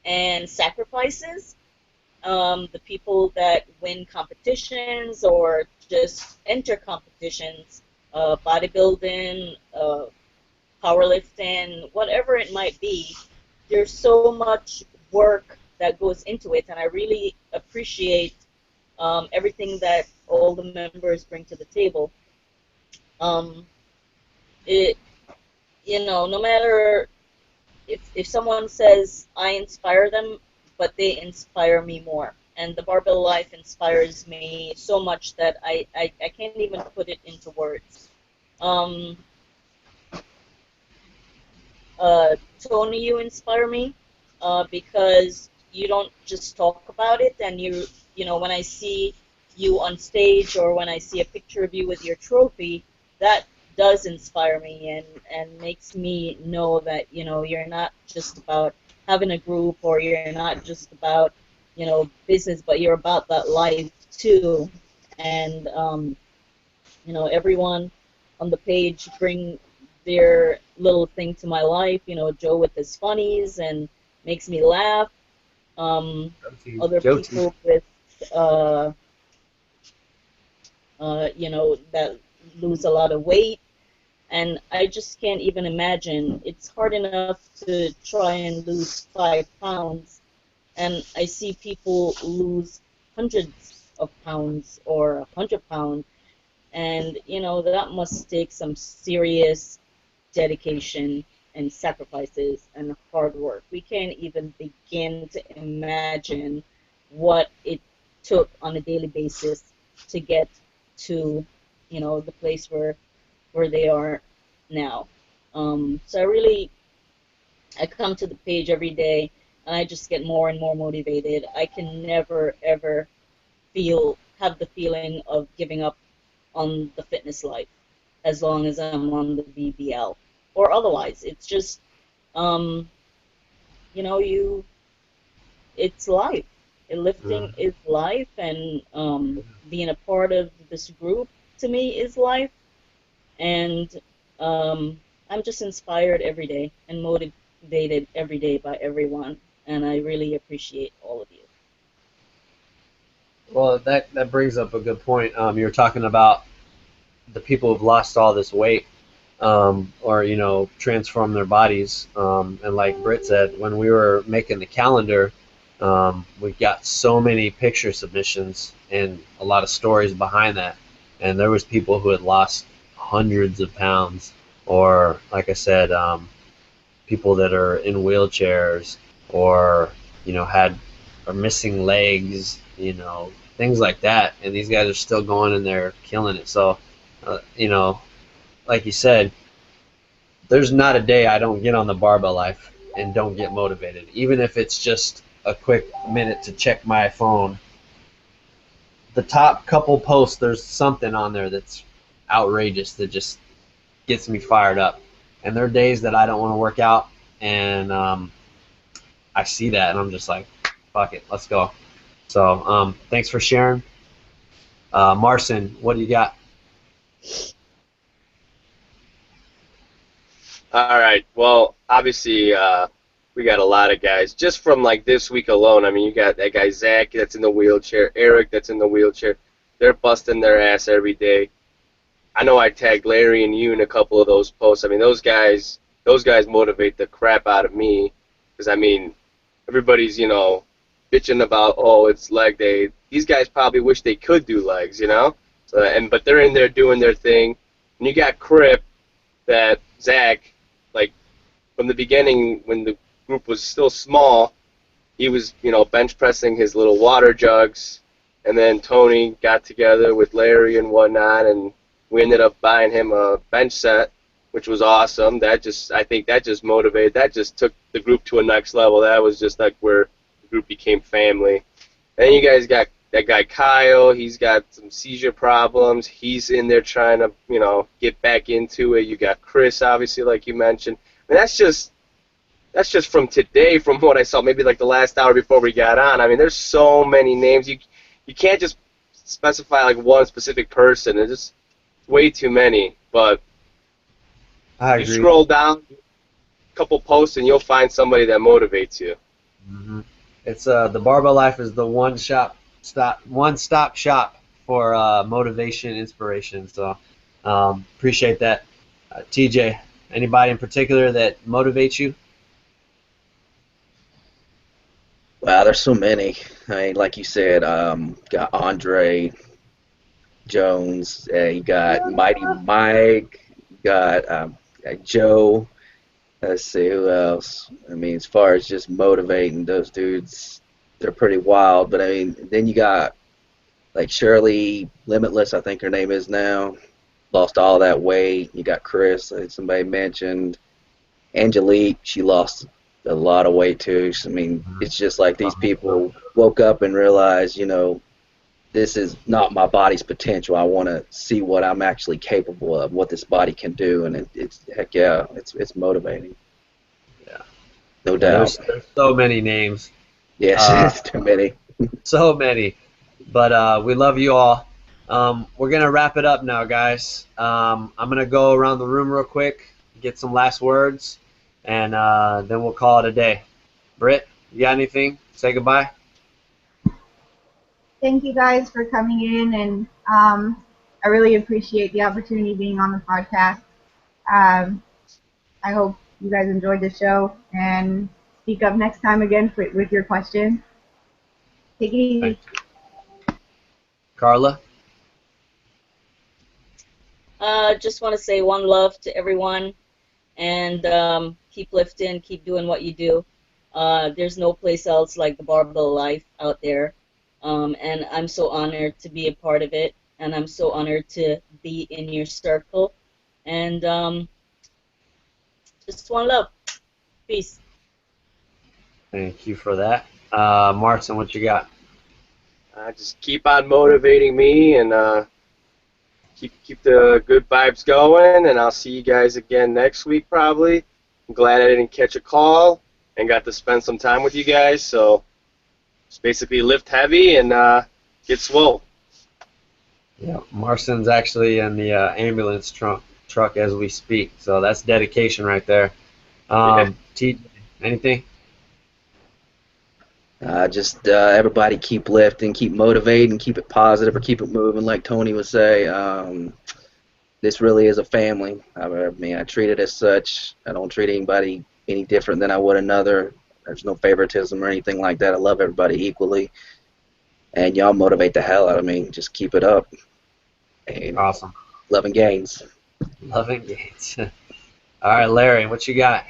and sacrifices. The people that win competitions or just enter competitions, bodybuilding, powerlifting, whatever it might be, there's so much work that goes into it, and I really appreciate everything that all the members bring to the table. Um, it, no matter if someone says I inspire them, but they inspire me more. And the Barbell Life inspires me so much that I can't even put it into words. Um, Tony, you inspire me because you don't just talk about it, and when I see you on stage or when I see a picture of you with your trophy, that does inspire me and makes me know that you're not just about having a group or you're not just about business, but you're about that life too. And everyone on the page bring their little thing to my life. Joe with his funnies and makes me laugh. Other Jokey. people with uh, that lose a lot of weight, and I just can't even imagine. It's hard enough to try and lose 5 pounds, and I see people lose hundreds of pounds or 100 pounds, and that must take some serious dedication and sacrifices and hard work. We can't even begin to imagine what it took on a daily basis to get to, the place where they are now. So I come to the page every day and I just get more and more motivated. I can never ever have the feeling of giving up on the fitness life as long as I'm on the BBL or otherwise. It's just, um, you it's life. Lifting is life, and being a part of this group to me is life. And I'm just inspired every day and motivated every day by everyone, and I really appreciate all of you. Well, that brings up a good point. You were talking about the people who've lost all this weight, or transform their bodies. And like Britt said, when we were making the calendar, we got so many picture submissions and a lot of stories behind that. And there was people who had lost hundreds of pounds, or like I said, people that are in wheelchairs, or had are missing legs, things like that. And these guys are still going in there killing it. So, like you said, there's not a day I don't get on the Barbell Life and don't get motivated, even if it's just a quick minute to check my phone. The top couple posts, there's something on there that's outrageous that just gets me fired up. And there are days that I don't want to work out, and I see that, and I'm just like, fuck it, let's go. So thanks for sharing. Marcin, what do you got? All right. Well, obviously, we got a lot of guys just from like this week alone. I mean, you got that guy Zach that's in the wheelchair, Eric that's in the wheelchair. They're busting their ass every day. I know I tagged Larry and you in a couple of those posts. I mean, those guys motivate the crap out of me because I mean, everybody's bitching about it's leg day. These guys probably wish they could do legs, you know. So but they're in there doing their thing. And you got Crip that Zach, like from the beginning when the group was still small, he was bench pressing his little water jugs, and then Tony got together with Larry and whatnot, and we ended up buying him a bench set, which was awesome. I think that just motivated, that just took the group to a next level. That was just like where the group became family. Then you guys got that guy Kyle. He's got some seizure problems. He's in there trying to, get back into it. You got Chris, obviously, like you mentioned. I mean, that's just from today, from what I saw, maybe like the last hour before we got on. I mean, there's so many names. You can't just specify like one specific person. There's just way too many. But I you agree. scroll down a couple posts and you'll find somebody that motivates you. Hmm. It's the Barbell Life is the one stop shop for motivation, inspiration. So appreciate that. TJ, anybody in particular that motivates you? Wow, there's so many. I mean, like you said, got Andre Jones, you got Mighty Mike, got Joe. Let's see who else. I mean, as far as just motivating those dudes, they're pretty wild. But I mean, then you got like Shirley Limitless, I think her name is now. Lost all that weight. You got Chris, like somebody mentioned. Angelique, she lost a lot of weight too. I mean, it's just like these people woke up and realized, this is not my body's potential. I want to see what I'm actually capable of, what this body can do, and it's heck yeah, it's motivating. Yeah. No Yeah, doubt. there's so many names. Yes, Uh, it's too many. so many. But we love you all. We're going to wrap it up now, guys. I'm going to go around the room real quick, get some last words, and then we'll call it a day. Britt, you got anything? Say goodbye. Thank you guys for coming in, and I really appreciate the opportunity being on the podcast. Um, I hope you guys enjoyed the show, and speak up next time again with your questions. Take it easy. Thank you. Carla? Just want to say one love to everyone, and keep lifting, keep doing what you do. There's no place else like the Barbell Life out there, and I'm so honored to be a part of it, and I'm so honored to be in your circle, and just one love. Peace. Thank you for that. Martin, what you got? Just keep on motivating me and keep the good vibes going, and I'll see you guys again next week probably. I'm glad I didn't catch a call and got to spend some time with you guys. So just basically lift heavy and get swole. Yeah, Marcin's actually in the ambulance truck as we speak, so that's dedication right there. Yeah. TJ, anything? Just everybody keep lifting, keep motivating, keep it positive, or keep it moving, like Tony would say. This really is a family. I mean, I treat it as such. I don't treat anybody any different than I would another. There's no favoritism or anything like that. I love everybody equally. And y'all motivate the hell out of me. Just keep it up. And Awesome. loving gains. Loving Gates. All right, Larry, what you got?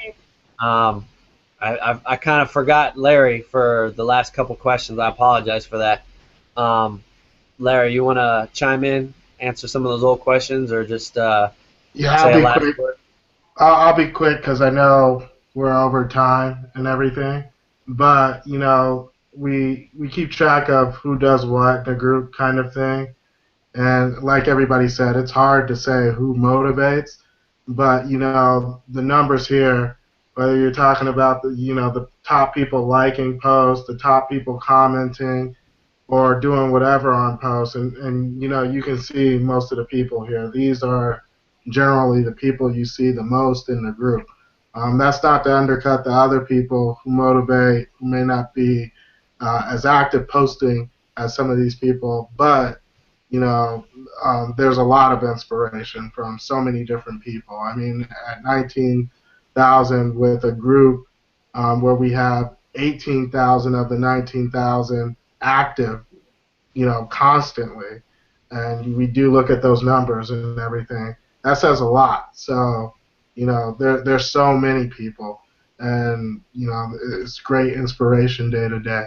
I kind of forgot Larry for the last couple questions. I apologize for that. Larry, you want to chime in, answer some of those old questions, or just Yeah, say I'll a be last quick. word? I'll be quick because I know we're over time and everything. But we keep track of who does what, the group kind of thing. And like everybody said, it's hard to say who motivates. But the numbers here, whether you're talking about the top people liking posts, the top people commenting, or doing whatever on posts, and you can see most of the people here. These are generally the people you see the most in the group. That's not to undercut the other people who motivate, who may not be as active posting as some of these people, but there's a lot of inspiration from so many different people. I mean, at 19,000 with a group where we have 18,000 of the 19,000 active, constantly, and we do look at those numbers and everything. That says a lot. So, there's so many people, and it's great inspiration day to day.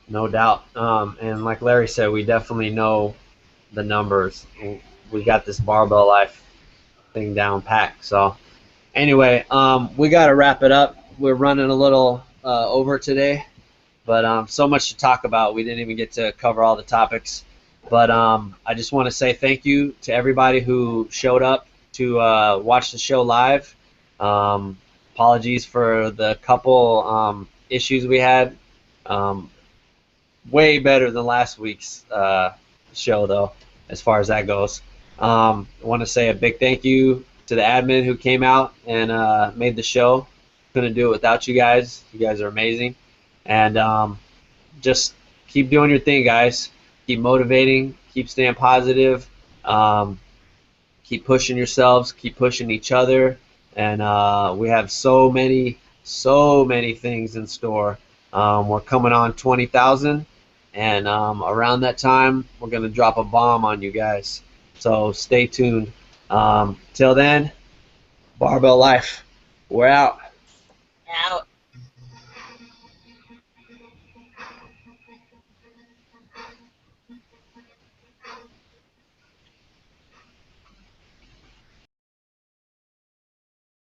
No doubt. And like Larry said, we definitely know the numbers. We got this Barbell Life thing down packed. So anyway, we got to wrap it up. We're running a little over today, but so much to talk about. We didn't even get to cover all the topics. But I just want to say thank you to everybody who showed up to watch the show live. Apologies for the couple issues we had. Way better than last week's show, though, as far as that goes. I want to say a big thank you to the admin who came out and made the show. Couldn't do it without you guys. You guys are amazing. And just keep doing your thing, guys. Keep motivating. Keep staying positive. Keep pushing yourselves. Keep pushing each other. And we have so many things in store. We're coming on 20,000. And around that time, we're going to drop a bomb on you guys. So stay tuned. Till then, Barbell Life. We're out. Out.